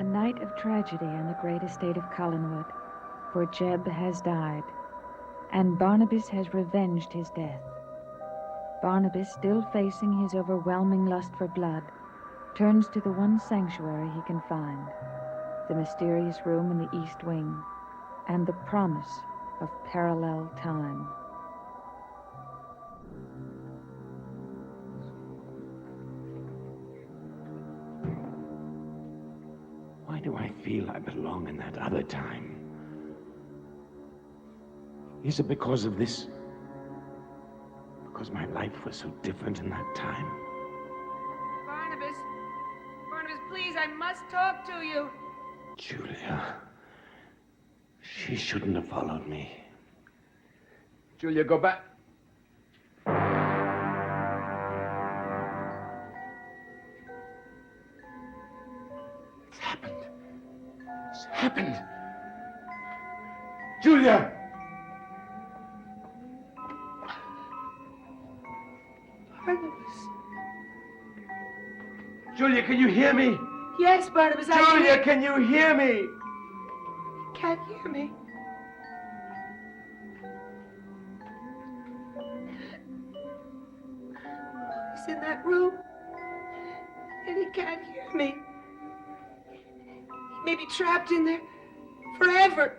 night of tragedy on the great estate of Collinwood, for Jeb has died, and Barnabas has revenged his death. Barnabas, still facing his overwhelming lust for blood, turns to the one sanctuary he can find, the mysterious room in the East Wing, and the promise of parallel time. Why do I feel I belong in that other time? Is it because of this? Because my life was so different in that time? Barnabas! Barnabas, please, I must talk to you. Julia. She shouldn't have followed me. Julia, go back. It's happened. It's happened. Julia! Barnabas. Julia, can you hear me? Yes, Barnabas, Julia, can you hear me? Can't hear me. He's in that room, and he can't hear me. He may be trapped in there forever.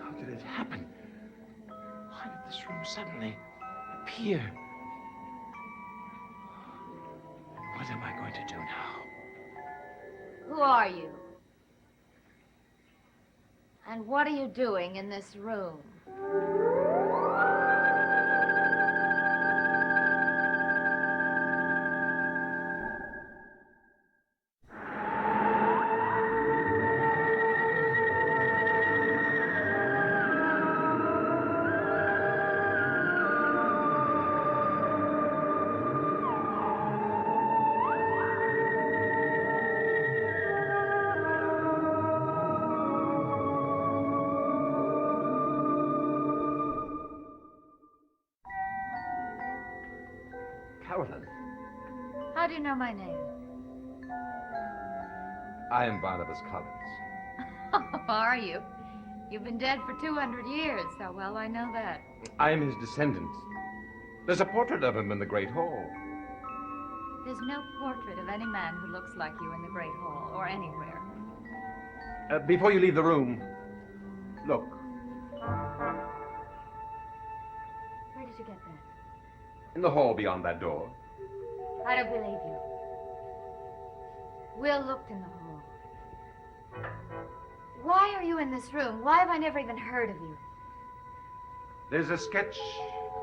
How did it happen? Why did this room suddenly appear? What am I going to do now? Who are you? And what are you doing in this room? Carolyn. How do you know my name? I am Barnabas Collins. Are you? You've been dead for 200 years. How well I know that. I am his descendant. There's a portrait of him in the Great Hall. There's no portrait of any man who looks like you in the Great Hall or anywhere. Before you leave the room, look. Where did you get that? In the hall beyond that door. I don't believe you. Will looked in the hall. Why are you in this room? Why have I never even heard of you? There's a sketch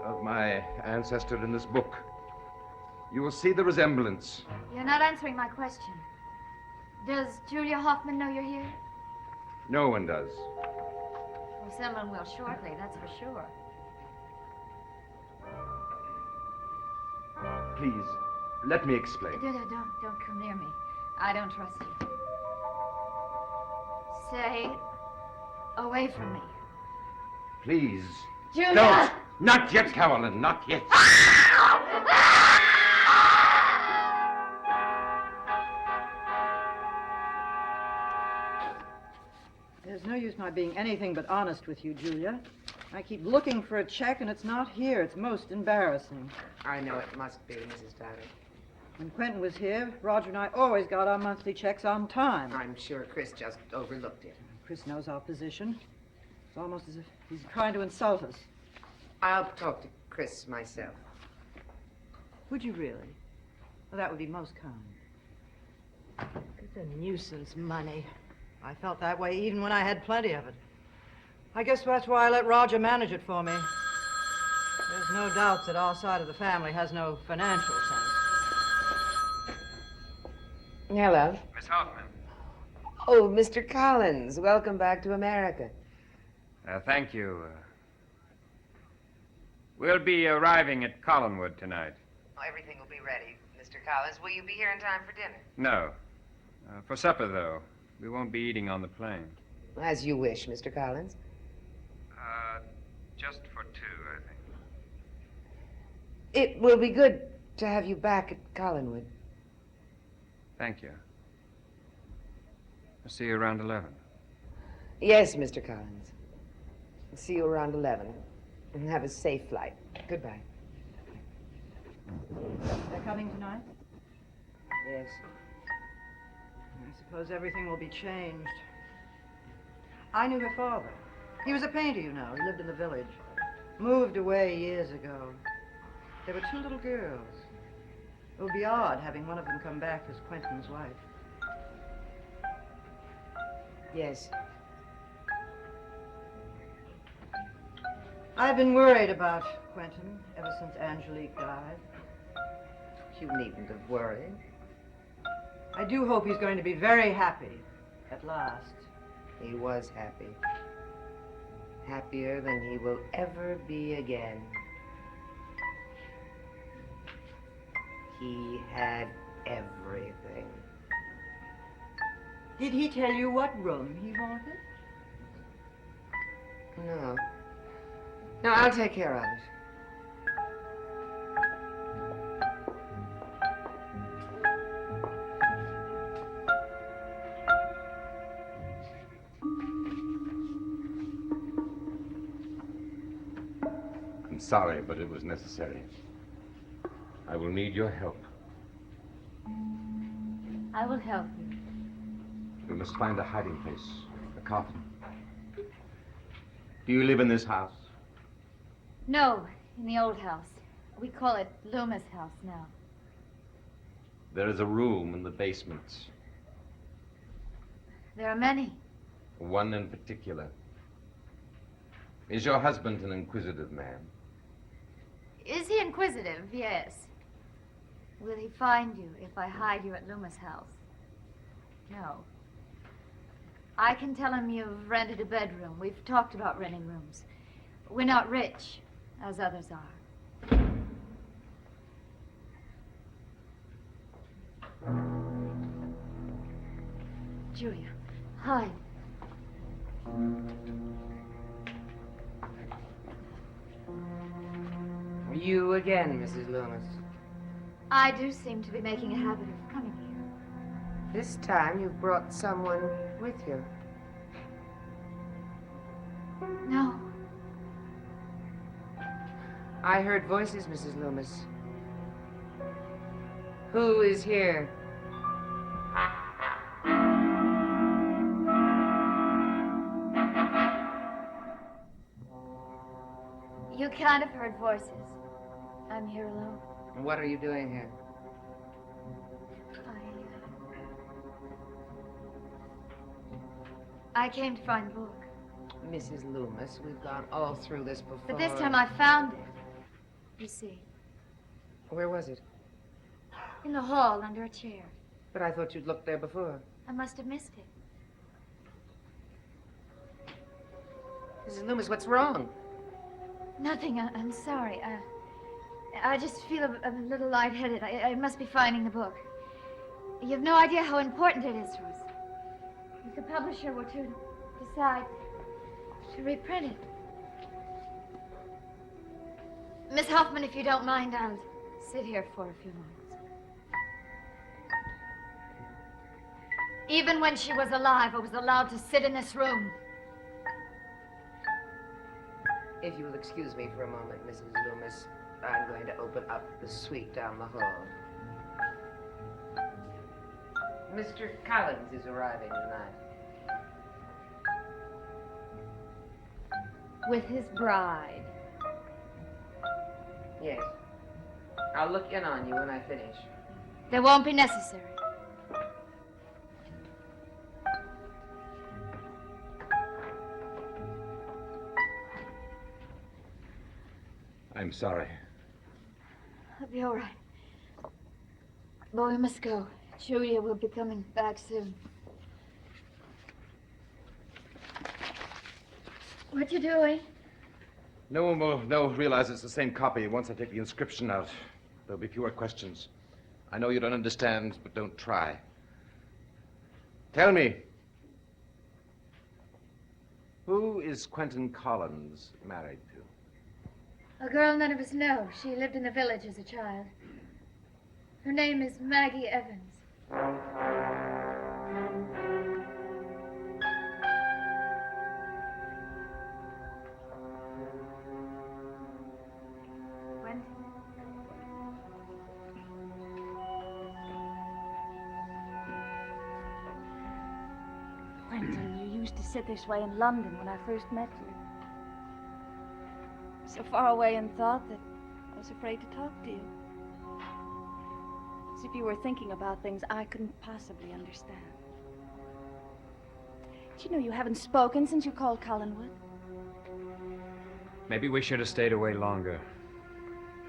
of my ancestor in this book. You will see the resemblance. You're not answering my question. Does Julia Hoffman know you're here? No one does. Well, someone will shortly, that's for sure. Please, let me explain. Don't come near me. I don't trust you. Stay away from me. Please. Julia! Don't! Not yet, Carolyn, not yet. There's no use my being anything but honest with you, Julia. I keep looking for a check, and it's not here. It's most embarrassing. I know it must be, Mrs. Tyler. When Quentin was here, Roger and I always got our monthly checks on time. I'm sure Chris just overlooked it. Chris knows our position. It's almost as if he's trying to insult us. I'll talk to Chris myself. Would you really? Well, that would be most kind. It's a nuisance, money. I felt that way even when I had plenty of it. I guess that's why I let Roger manage it for me. There's no doubt that our side of the family has no financial sense. Hello. Miss Hoffman. Oh, Mr. Collins, welcome back to America. Thank you. We'll be arriving at Collinwood tonight. Oh, everything will be ready, Mr. Collins. Will you be here in time for dinner? No. For supper, though. We won't be eating on the plane. As you wish, Mr. Collins. Just for two, I think. It will be good to have you back at Collinwood. Thank you. I'll see you around 11. Yes, Mr. Collins. See you around 11. And have a safe flight. Goodbye. They're coming tonight? Yes. I suppose everything will be changed. I knew her father. He was a painter, you know. He lived in the village. Moved away years ago. There were 2 little girls. It would be odd having one of them come back as Quentin's wife. Yes. I've been worried about Quentin ever since Angelique died. You needn't have worried. I do hope he's going to be very happy at last. He was happy. Happier than he will ever be again. He had everything. Did he tell you what room he wanted? No. No, I'll take care of it. I'm sorry, but it was necessary. I will need your help. I will help you. We must find a hiding place, a coffin. Do you live in this house? No, in the old house. We call it Loomis House now. There is a room in the basement. There are many. One in particular. Is your husband an inquisitive man? Is he inquisitive? Yes. Will he find you if I hide you at Loomis House? No. I can tell him you've rented a bedroom. We've talked about renting rooms. We're not rich, as others are. Julia, hide. You again, Mrs. Loomis. I do seem to be making a habit of coming here. This time you've brought someone with you. No. I heard voices, Mrs. Loomis. Who is here? You can't have heard voices. I'm here alone. What are you doing here? I came to find the book. Mrs. Loomis, we've gone all through this before. But this time I found it. You see, Where was it? in the hall under a chair. But I thought you'd looked there before. I must have missed it. Mrs. Loomis, what's wrong? Nothing. I'm sorry. I just feel a little lightheaded. I must be finding the book. You have no idea how important it is to us. If the publisher were to decide to reprint it. Miss Hoffman, if you don't mind, I'll sit here for a few moments. Even when she was alive, I was allowed to sit in this room. If you will excuse me for a moment, Mrs. Loomis, I'm going to open up the suite down the hall. Mr. Collins is arriving tonight. With his bride. Yes. I'll look in on you when I finish. That won't be necessary. I'm sorry. I'll be all right. But we must go. Julia will be coming back soon. What you doing? No one will realize it's the same copy once I take the inscription out. There'll be fewer questions. I know you don't understand, but don't try. Tell me, who is Quentin Collins married to? A girl none of us know. She lived in the village as a child. Her name is Maggie Evans. Quentin, you used to sit this way in London when I first met you. So far away in thought that I was afraid to talk to you. As if you were thinking about things I couldn't possibly understand. Did you know you haven't spoken since you called Collinwood? Maybe we should have stayed away longer.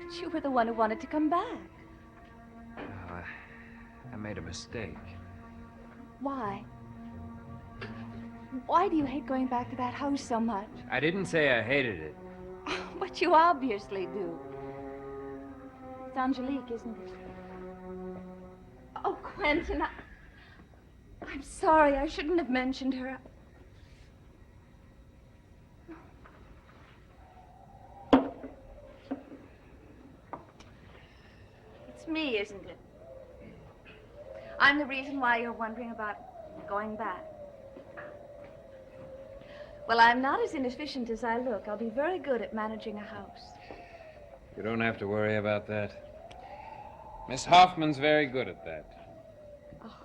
But you were the one who wanted to come back. I made a mistake. Why? Why do you hate going back to that house so much? I didn't say I hated it. But you obviously do. It's Angelique, isn't it? Oh, Quentin, I'm sorry. I shouldn't have mentioned her. It's me, isn't it? I'm the reason why you're wondering about going back. Well, I'm not as inefficient as I look. I'll be very good at managing a house. You don't have to worry about that. Miss Hoffman's very good at that. Oh.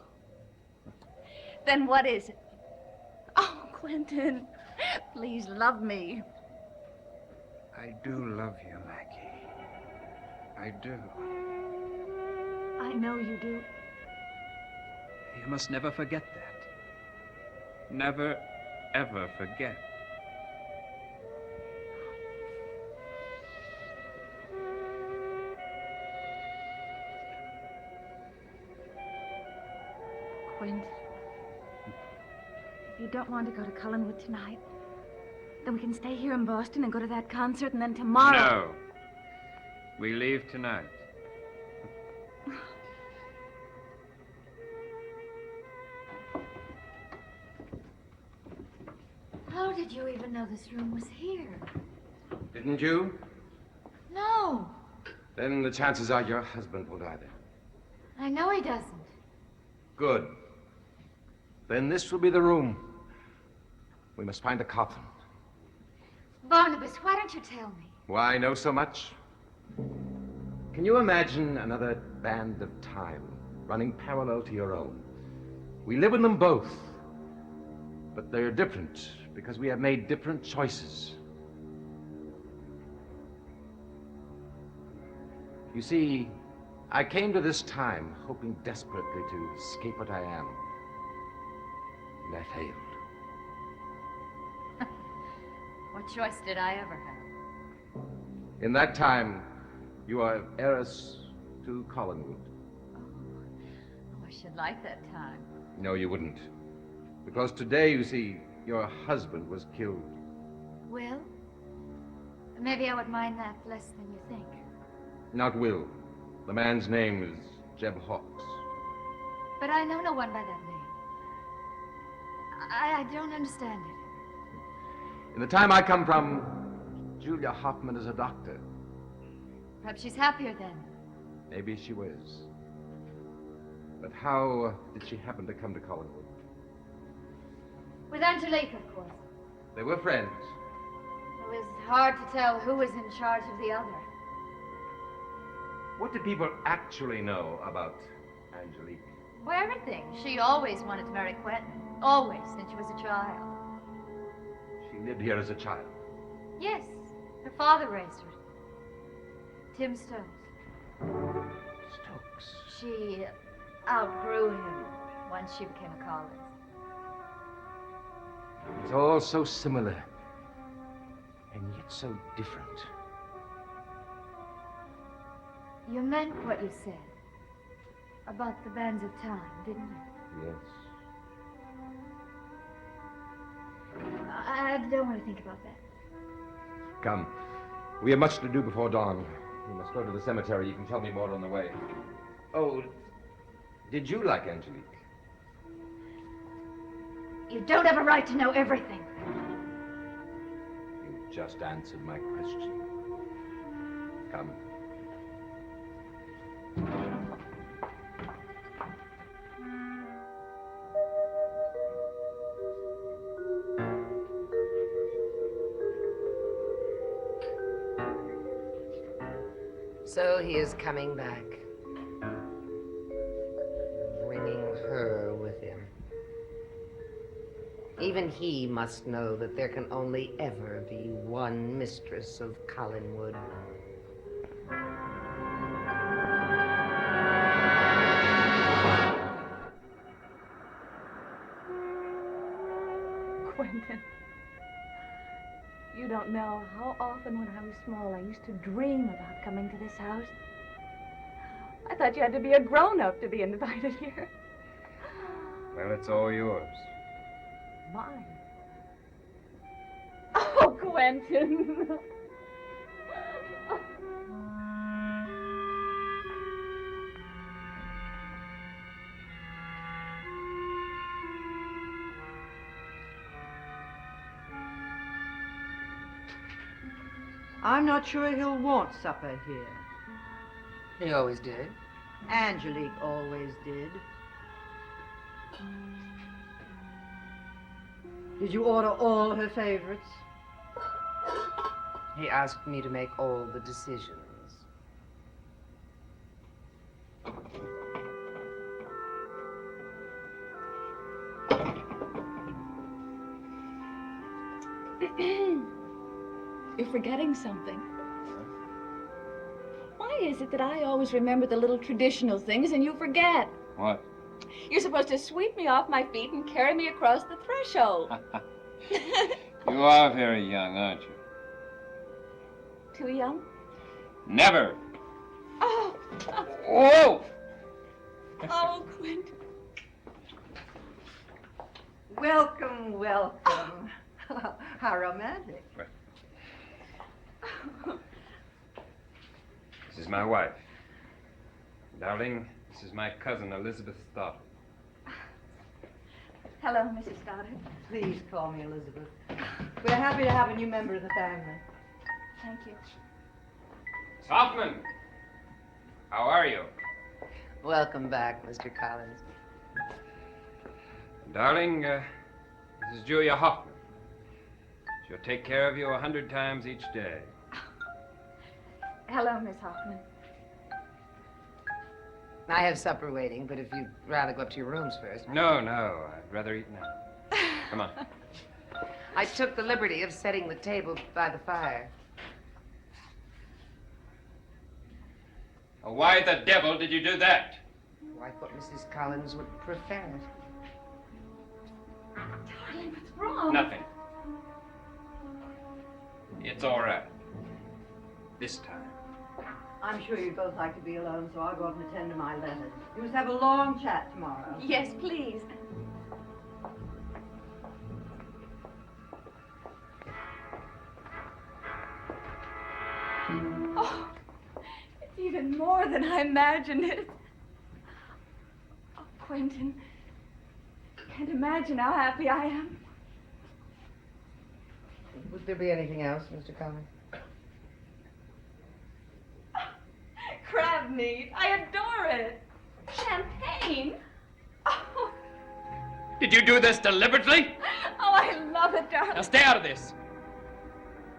Then what is it? Oh, Quentin, please love me. I do love you, Maggie. I do. I know you do. You must never forget that. Never, ever forget. Quint, if you don't want to go to Collinwood tonight, then we can stay here in Boston and go to that concert, and then tomorrow... No. We leave tonight. How did you even know this room was here? Didn't you? No. Then the chances are your husband won't either. I know he doesn't. Good. Then this will be the room. We must find a coffin. Barnabas, why don't you tell me? Why know so much? Can you imagine another band of time running parallel to your own? We live in them both, but they're different because we have made different choices. You see, I came to this time hoping desperately to escape what I am. And I failed. What choice did I ever have? In that time, you are heiress to Collinwood. Oh, I should like that time. No, you wouldn't. Because today, you see, your husband was killed. Will? Maybe I would mind that less than you think. Not Will. The man's name is Jeb Hawks. But I know no one by that name. I don't understand it. In the time I come from, Julia Hoffman is a doctor. Perhaps she's happier then. Maybe she was. But how did she happen to come to Collinwood? With Angelique, of course. They were friends. It was hard to tell who was in charge of the other. What do people actually know about Angelique? Well, everything. She always wanted to marry Quentin. Always, since she was a child. She lived here as a child. Yes, her father raised her. Tim Stokes. Stokes. She outgrew him once she became a college. It's all so similar, and yet so different. You meant what you said about the bands of time, didn't you? Yes. I don't want to think about that. Come. We have much to do before dawn. We must go to the cemetery. You can tell me more on the way. Oh, did you like Angelique? You don't have a right to know everything. You just answered my question. Come. So he is coming back. Bringing her with him. Even he must know that there can only ever be one mistress of Collinwood. Quentin, you don't know how often when I was small I used to dream about coming to this house. I thought you had to be a grown-up to be invited here. Well, it's all yours. Mine. Oh, Quentin. I'm not sure he'll want supper here. He always did. Angelique always did. Did you order all her favorites? He asked me to make all the decisions. You're forgetting something. Why is it that I always remember the little traditional things and you forget? What? You're supposed to sweep me off my feet and carry me across the threshold. You are very young, aren't you? Too young? Never. Oh. Whoa! Oh, Quentin. Welcome, welcome. How romantic. This is my wife. Darling, this is my cousin, Elizabeth Stoddard. Hello, Mrs. Stoddard. Please call me Elizabeth. We're happy to have a new member of the family. Thank you. Miss Hoffman! How are you? Welcome back, Mr. Collins. Darling, this is Julia Hoffman. She'll take care of you 100 times each day. Hello, Miss Hoffman. I have supper waiting, but if you'd rather go up to your rooms first. No, I'd rather eat now. Come on. I took the liberty of setting the table by the fire. Why the devil did you do that? Oh, I thought Mrs. Collins would prefer it. Darling, what's wrong? Nothing. It's all right. This time. I'm sure you'd both like to be alone, so I'll go up and attend to my letters. You must have a long chat tomorrow. Yes, please. Oh, it's even more than I imagined it. Oh, Quentin, can't imagine how happy I am. Would there be anything else, Mr. Collins? Crab meat, I adore it. Champagne. Oh, Did you do this deliberately? I love it, darling. Now stay out of this.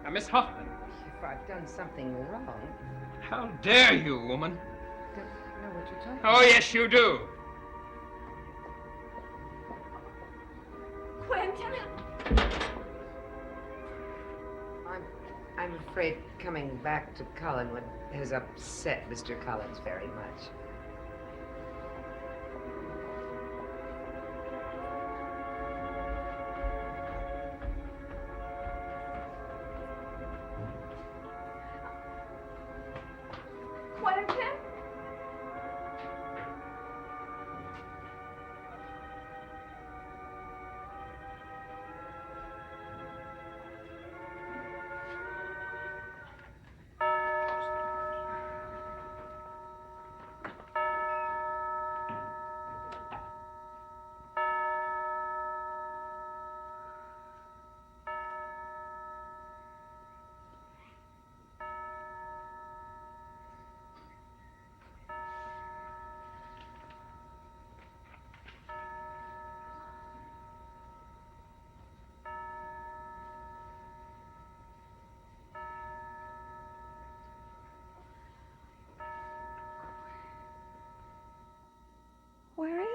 Now, Miss Hoffman. If I've done something wrong, How dare you, woman? I don't know what you're talking Oh, yes, you do. Quentin. I'm afraid coming back to Collinwood has upset Mr. Collins very much. Quentin?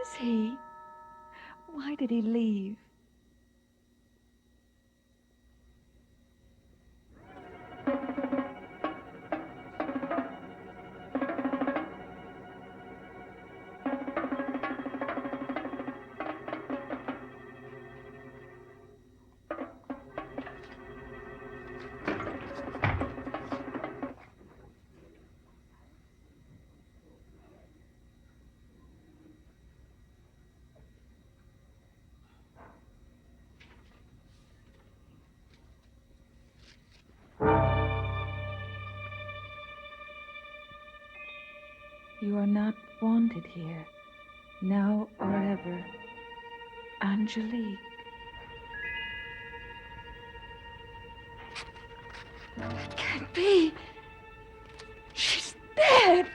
is he? Why did he leave? You are not wanted here, now or ever. Angelique. It can't be. She's dead.